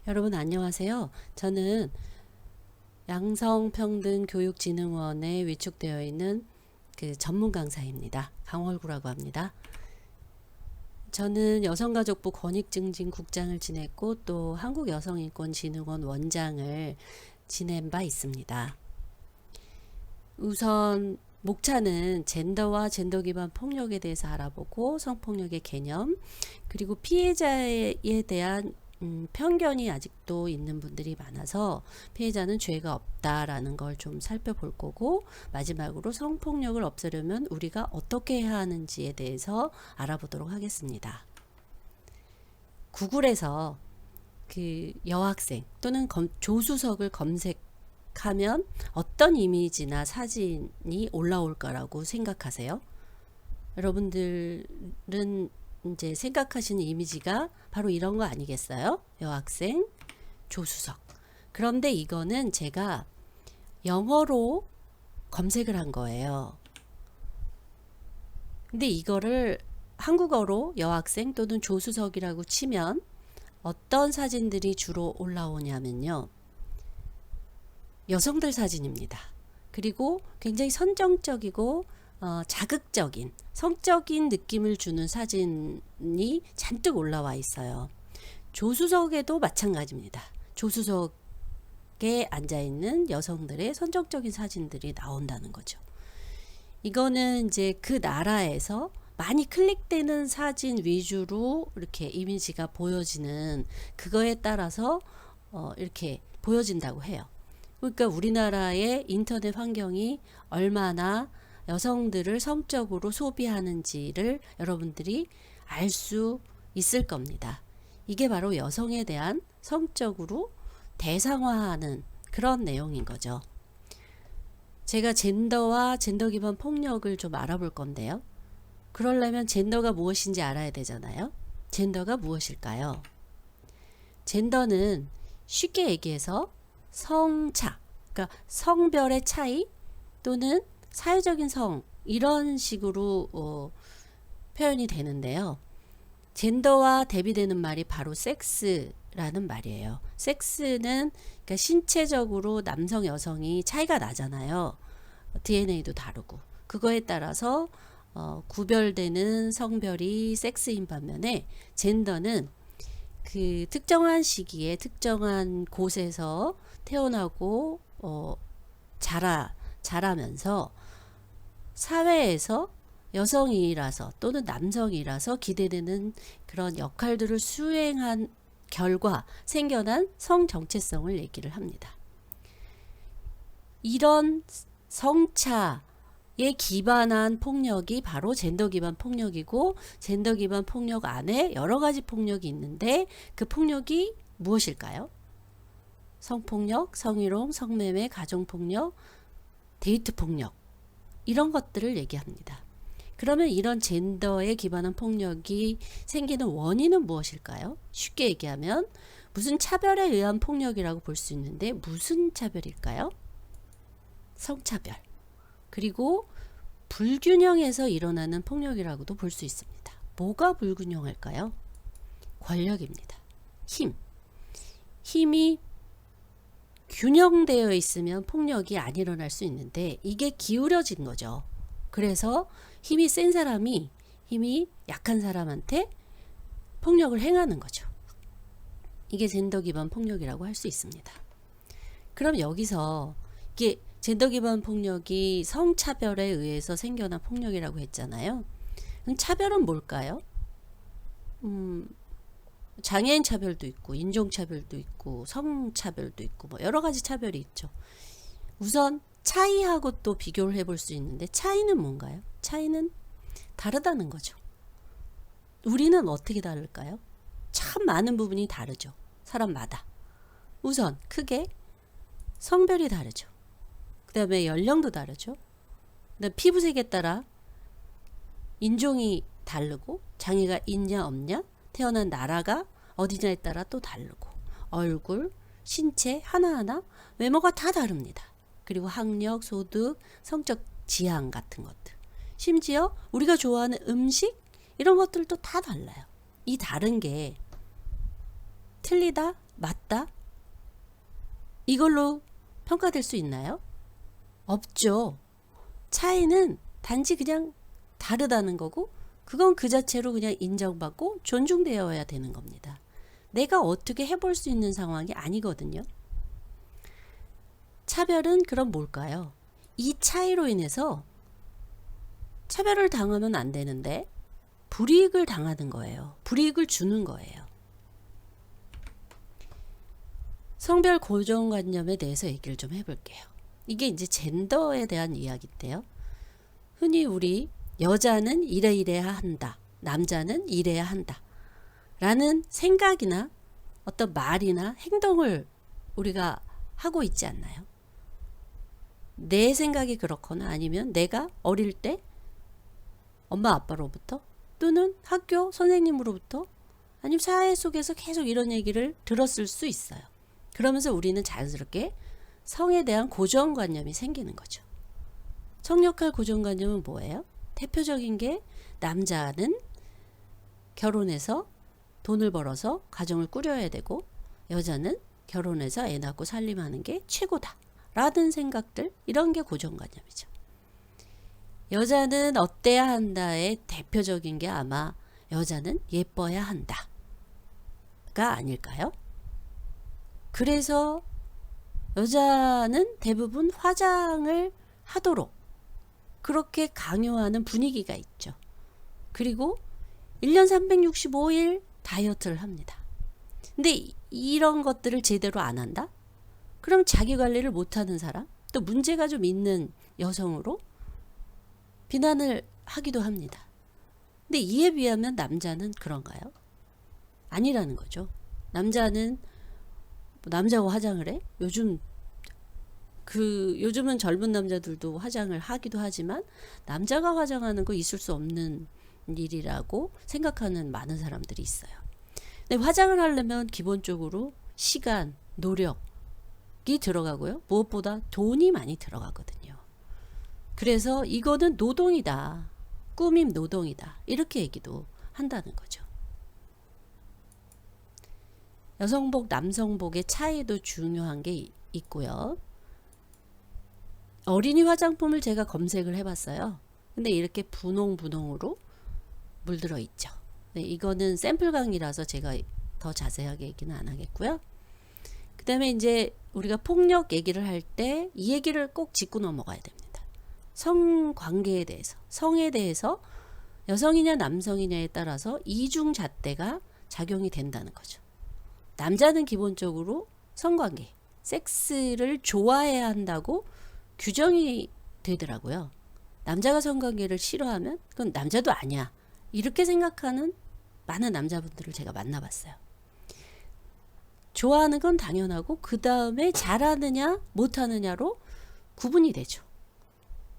여러분 안녕하세요. 저는 양성평등교육진흥원에 위축되어 있는 그 전문 강사입니다. 강월구라고 합니다. 저는 여성가족부 권익증진국장을 지냈고 또 한국여성인권진흥원 원장을 지낸 바 있습니다. 우선 목차는 젠더와 젠더 기반 폭력에 대해서 알아보고 성폭력의 개념, 그리고 피해자에 대한 편견이 아직도 있는 분들이 많아서 피해자는 죄가 없다라는 걸 좀 살펴볼 거고, 마지막으로 성폭력을 없애려면 우리가 어떻게 해야 하는지에 대해서 알아보도록 하겠습니다. 구글에서 그 여학생 또는 조수석을 검색하면 어떤 이미지나 사진이 올라올 거라고 생각하세요? 여러분들은 이제 생각하시는 이미지가 바로 이런 거 아니겠어요? 여학생, 조수석. 그런데 이거는 제가 영어로 검색을 한 거예요. 근데 이거를 한국어로 여학생 또는 조수석이라고 치면 어떤 사진들이 주로 올라오냐면요. 여성들 사진입니다. 그리고 굉장히 선정적이고 자극적인 성적인 느낌을 주는 사진이 잔뜩 올라와 있어요. 조수석에도 마찬가지입니다. 조수석에 앉아있는 여성들의 선정적인 사진들이 나온다는 거죠. 이거는 이제 그 나라에서 많이 클릭되는 사진 위주로 이렇게 이미지가 보여지는 그거에 따라서 이렇게 보여진다고 해요. 그러니까 우리나라의 인터넷 환경이 얼마나 여성들을 성적으로 소비하는지를 여러분들이 알 수 있을 겁니다. 이게 바로 여성에 대한 성적으로 대상화하는 그런 내용인 거죠. 제가 젠더와 젠더 기반 폭력을 좀 알아볼 건데요. 그러려면 젠더가 무엇인지 알아야 되잖아요. 젠더가 무엇일까요? 젠더는 쉽게 얘기해서 성차, 그러니까 성별의 차이 또는 사회적인 성, 이런 식으로 표현이 되는데요. 젠더와 대비되는 말이 바로 섹스라는 말이에요. 섹스는 그러니까 신체적으로 남성 여성이 차이가 나잖아요. DNA도 다르고 그거에 따라서 구별되는 성별이 섹스인 반면에 젠더는 그 특정한 시기에 특정한 곳에서 태어나고 자라면서 사회에서 여성이라서 또는 남성이라서 기대되는 그런 역할들을 수행한 결과 생겨난 성 정체성을 얘기를 합니다. 이런 성차에 기반한 폭력이 바로 젠더 기반 폭력이고, 젠더 기반 폭력 안에 여러 가지 폭력이 있는데 그 폭력이 무엇일까요? 성폭력, 성희롱, 성매매, 가정폭력, 데이트 폭력, 이런 것들을 얘기합니다. 그러면 이런 젠더에 기반한 폭력이 생기는 원인은 무엇일까요? 쉽게 얘기하면 무슨 차별에 의한 폭력이라고 볼 수 있는데 무슨 차별일까요? 성차별. 그리고 불균형에서 일어나는 폭력이라고도 볼 수 있습니다. 뭐가 불균형할까요? 권력입니다. 힘이 균형되어 있으면 폭력이 안 일어날 수 있는데 이게 기울어진 거죠. 그래서 힘이 센 사람이 힘이 약한 사람한테 폭력을 행하는 거죠. 이게 젠더 기반 폭력이라고 할 수 있습니다. 그럼 여기서 이게 젠더 기반 폭력이 성차별에 의해서 생겨난 폭력이라고 했잖아요. 그럼 차별은 뭘까요? 장애인 차별도 있고 인종차별도 있고 성차별도 있고 뭐 여러 가지 차별이 있죠. 우선 차이하고 또 비교를 해볼 수 있는데 차이는 뭔가요? 차이는 다르다는 거죠. 우리는 어떻게 다를까요? 참 많은 부분이 다르죠. 사람마다. 우선 크게 성별이 다르죠. 그 다음에 연령도 다르죠. 그다음에 피부색에 따라 인종이 다르고 장애가 있냐 없냐, 태어난 나라가 어디냐에 따라 또 다르고 얼굴, 신체 하나하나 외모가 다 다릅니다. 그리고 학력, 소득, 성적 지향 같은 것들, 심지어 우리가 좋아하는 음식 이런 것들도 다 달라요. 이 다른 게 틀리다? 맞다? 이걸로 평가될 수 있나요? 없죠. 차이는 단지 그냥 다르다는 거고 그건 그 자체로 그냥 인정받고 존중되어야 되는 겁니다. 내가 어떻게 해볼 수 있는 상황이 아니거든요. 차별은 그럼 뭘까요? 이 차이로 인해서 차별을 당하면 안 되는데 불이익을 당하는 거예요. 불이익을 주는 거예요. 성별 고정관념에 대해서 얘기를 좀 해볼게요. 이게 이제 젠더에 대한 이야기인데요. 흔히 우리 여자는 이래야 한다. 남자는 이래야 한다. 라는 생각이나 어떤 말이나 행동을 우리가 하고 있지 않나요? 내 생각이 그렇거나 아니면 내가 어릴 때 엄마 아빠로부터 또는 학교 선생님으로부터 아니면 사회 속에서 계속 이런 얘기를 들었을 수 있어요. 그러면서 우리는 자연스럽게 성에 대한 고정관념이 생기는 거죠. 성역할 고정관념은 뭐예요? 대표적인 게 남자는 결혼해서 돈을 벌어서 가정을 꾸려야 되고 여자는 결혼해서 애 낳고 살림하는 게 최고다 라는 생각들, 이런 게 고정관념이죠. 여자는 어때야 한다의 대표적인 게 아마 여자는 예뻐야 한다가 아닐까요? 그래서 여자는 대부분 화장을 하도록 그렇게 강요하는 분위기가 있죠. 그리고 1년 365일 다이어트를 합니다. 근데 이런 것들을 제대로 안 한다? 그럼 자기 관리를 못하는 사람, 또 문제가 좀 있는 여성으로 비난을 하기도 합니다. 근데 이에 비하면 남자는 그런가요? 아니라는 거죠. 남자는 남자가 화장을 해? 요즘은 젊은 남자들도 화장을 하기도 하지만 남자가 화장하는 거 있을 수 없는 일이라고 생각하는 많은 사람들이 있어요. 근데 화장을 하려면 기본적으로 시간, 노력이 들어가고요. 무엇보다 돈이 많이 들어가거든요. 그래서 이거는 노동이다. 꾸밈 노동이다. 이렇게 얘기도 한다는 거죠. 여성복, 남성복의 차이도 중요한 게 있고요. 어린이 화장품을 제가 검색을 해봤어요. 근데 이렇게 분홍으로 물들어 있죠. 네, 이거는 샘플 강의라서 제가 더 자세하게 얘기는 안 하겠고요. 그 다음에 이제 우리가 폭력 얘기를 할 때 이 얘기를 꼭 짚고 넘어가야 됩니다. 성관계에 대해서, 성에 대해서 여성이냐 남성이냐에 따라서 이중 잣대가 작용이 된다는 거죠. 남자는 기본적으로 성관계, 섹스를 좋아해야 한다고 규정이 되더라고요. 남자가 성관계를 싫어하면 그건 남자도 아니야. 이렇게 생각하는 많은 남자분들을 제가 만나봤어요. 좋아하는 건 당연하고 그 다음에 잘하느냐 못하느냐로 구분이 되죠.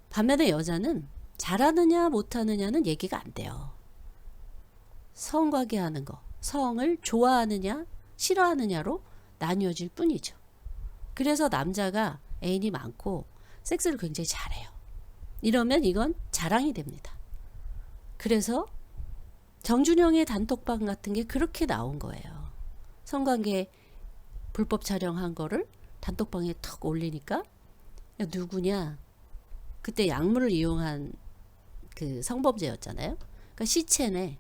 반면에 여자는 잘하느냐 못하느냐는 얘기가 안 돼요. 성관계 하는 거, 성을 좋아하느냐 싫어하느냐로 나뉘어질 뿐이죠. 그래서 남자가 애인이 많고 섹스를 굉장히 잘해요. 이러면 이건 자랑이 됩니다. 그래서 정준영의 단톡방 같은 게 그렇게 나온 거예요. 성관계 불법 촬영한 거를 단톡방에 턱 올리니까 야, 누구냐? 그때 약물을 이용한 그 성범죄였잖아요. 그러니까 시체네.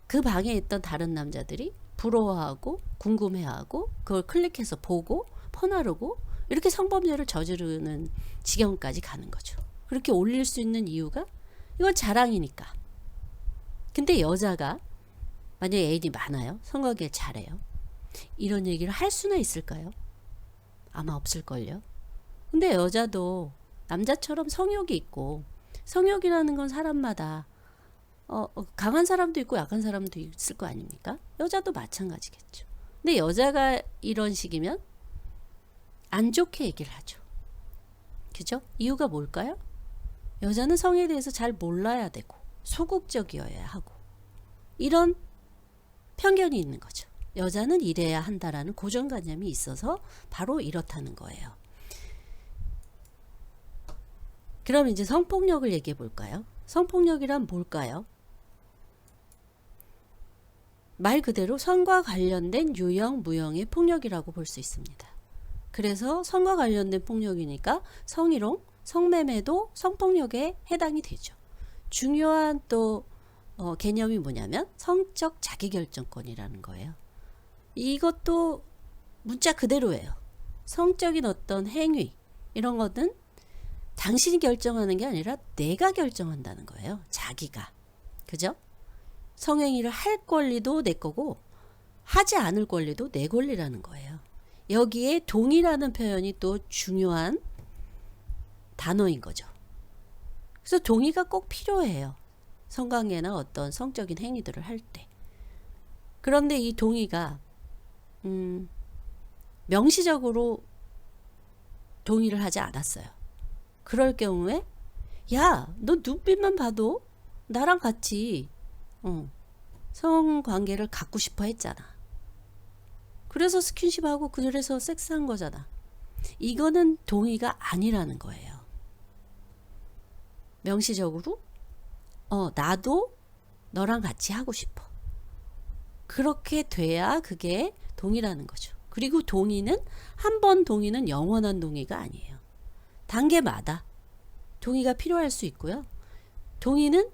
그 방에 있던 다른 남자들이 부러워하고 궁금해하고 그걸 클릭해서 보고 퍼나르고 이렇게 성범죄를 저지르는 지경까지 가는 거죠. 그렇게 올릴 수 있는 이유가 이건 자랑이니까. 근데 여자가 만약에 애인이 많아요. 성관계를 잘해요. 이런 얘기를 할 수나 있을까요? 아마 없을걸요. 근데 여자도 남자처럼 성욕이 있고 성욕이라는 건 사람마다 강한 사람도 있고 약한 사람도 있을 거 아닙니까? 여자도 마찬가지겠죠. 근데 여자가 이런 식이면 안 좋게 얘기를 하죠. 그죠? 이유가 뭘까요? 여자는 성에 대해서 잘 몰라야 되고 소극적이어야 하고 이런 편견이 있는 거죠. 여자는 이래야 한다라는 고정관념이 있어서 바로 이렇다는 거예요. 그럼 이제 성폭력을 얘기해 볼까요? 성폭력이란 뭘까요? 말 그대로 성과 관련된 유형, 무형의 폭력이라고 볼 수 있습니다. 그래서 성과 관련된 폭력이니까 성희롱, 성매매도 성폭력에 해당이 되죠. 중요한 또 개념이 뭐냐면 성적 자기결정권이라는 거예요. 이것도 문자 그대로예요. 성적인 어떤 행위 이런 것은 당신이 결정하는 게 아니라 내가 결정한다는 거예요. 자기가. 그죠? 성행위를 할 권리도 내 거고 하지 않을 권리도 내 권리라는 거예요. 여기에 동의라는 표현이 또 중요한 단어인 거죠. 그래서 동의가 꼭 필요해요. 성관계나 어떤 성적인 행위들을 할 때. 그런데 이 동의가 명시적으로 동의를 하지 않았어요. 그럴 경우에 야, 너 눈빛만 봐도 나랑 같이 성관계를 갖고 싶어 했잖아. 그래서 스킨십하고 그래서 섹스한 거잖아. 이거는 동의가 아니라는 거예요. 명시적으로 나도 너랑 같이 하고 싶어. 그렇게 돼야 그게 동의라는 거죠. 그리고 동의는 한 번 동의는 영원한 동의가 아니에요. 단계마다 동의가 필요할 수 있고요. 동의는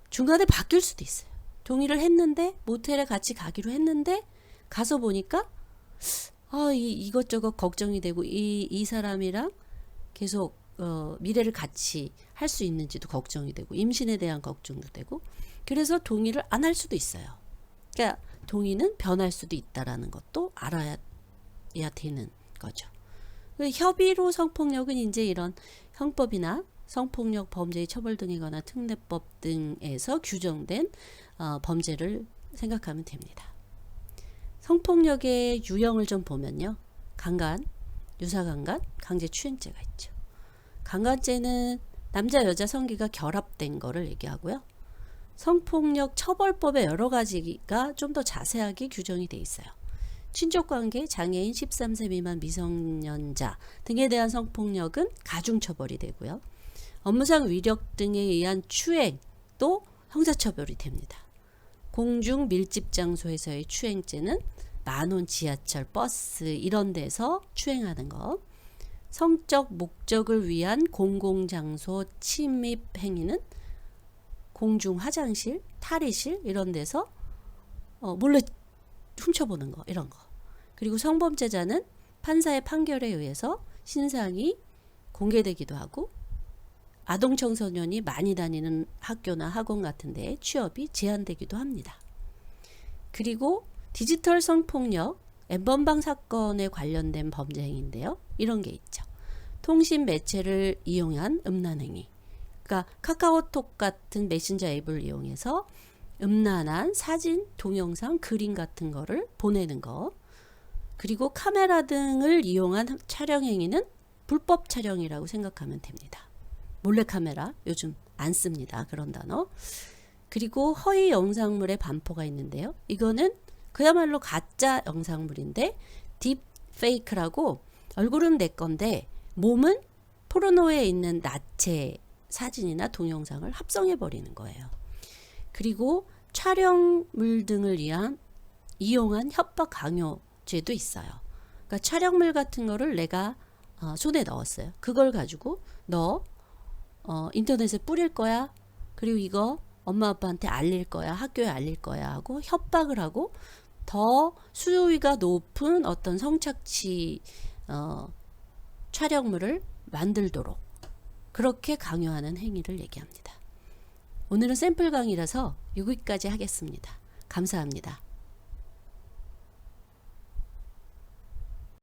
중간에 바뀔 수도 있어요. 동의를 했는데 모텔에 같이 가기로 했는데 가서 보니까 이것저것 걱정이 되고 이 사람이랑 계속 미래를 같이 할 수 있는지도 걱정이 되고 임신에 대한 걱정도 되고 그래서 동의를 안 할 수도 있어요. 그러니까 동의는 변할 수도 있다라는 것도 알아야 되는 거죠. 협의로 성폭력은 이제 이런 형법이나 성폭력 범죄의 처벌 등에 관한 특례법 등에서 규정된 범죄를 생각하면 됩니다. 성폭력의 유형을 좀 보면요. 강간, 유사강간, 강제추행죄가 있죠. 강간죄는 남자 여자 성기가 결합된 거를 얘기하고요. 성폭력 처벌법의 여러 가지가 좀 더 자세하게 규정이 돼 있어요. 친족관계, 장애인, 13세 미만 미성년자 등에 대한 성폭력은 가중처벌이 되고요. 업무상 위력 등에 의한 추행도 형사처벌이 됩니다. 공중 밀집 장소에서의 추행죄는 만원 지하철, 버스 이런 데서 추행하는 거. 성적 목적을 위한 공공장소 침입 행위는 공중 화장실, 탈의실 이런 데서 몰래 훔쳐보는 거 이런 거. 그리고 성범죄자는 판사의 판결에 의해서 신상이 공개되기도 하고 아동 청소년이 많이 다니는 학교나 학원 같은 데에 취업이 제한되기도 합니다. 그리고 디지털 성폭력, 엠번방 사건에 관련된 범죄 행위인데요. 이런 게 있죠. 통신 매체를 이용한 음란행위. 그러니까 카카오톡 같은 메신저 앱을 이용해서 음란한 사진, 동영상, 그림 같은 거를 보내는 거. 그리고 카메라 등을 이용한 촬영 행위는 불법 촬영이라고 생각하면 됩니다. 몰래카메라 요즘 안 씁니다. 그런 단어. 그리고 허위 영상물의 반포가 있는데요. 이거는 그야말로 가짜 영상물인데 딥페이크라고 얼굴은 내 건데 몸은 포르노에 있는 나체 사진이나 동영상을 합성해 버리는 거예요. 그리고 촬영물 등을 이용한 협박 강요죄도 있어요. 그러니까 촬영물 같은 거를 내가 손에 넣었어요. 그걸 가지고 너 인터넷에 뿌릴 거야. 그리고 이거 엄마 아빠한테 알릴 거야. 학교에 알릴 거야 하고 협박을 하고 더 수위가 높은 어떤 성착취 촬영물을 만들도록 그렇게 강요하는 행위를 얘기합니다. 오늘은 샘플 강의라서 여기까지 하겠습니다. 감사합니다.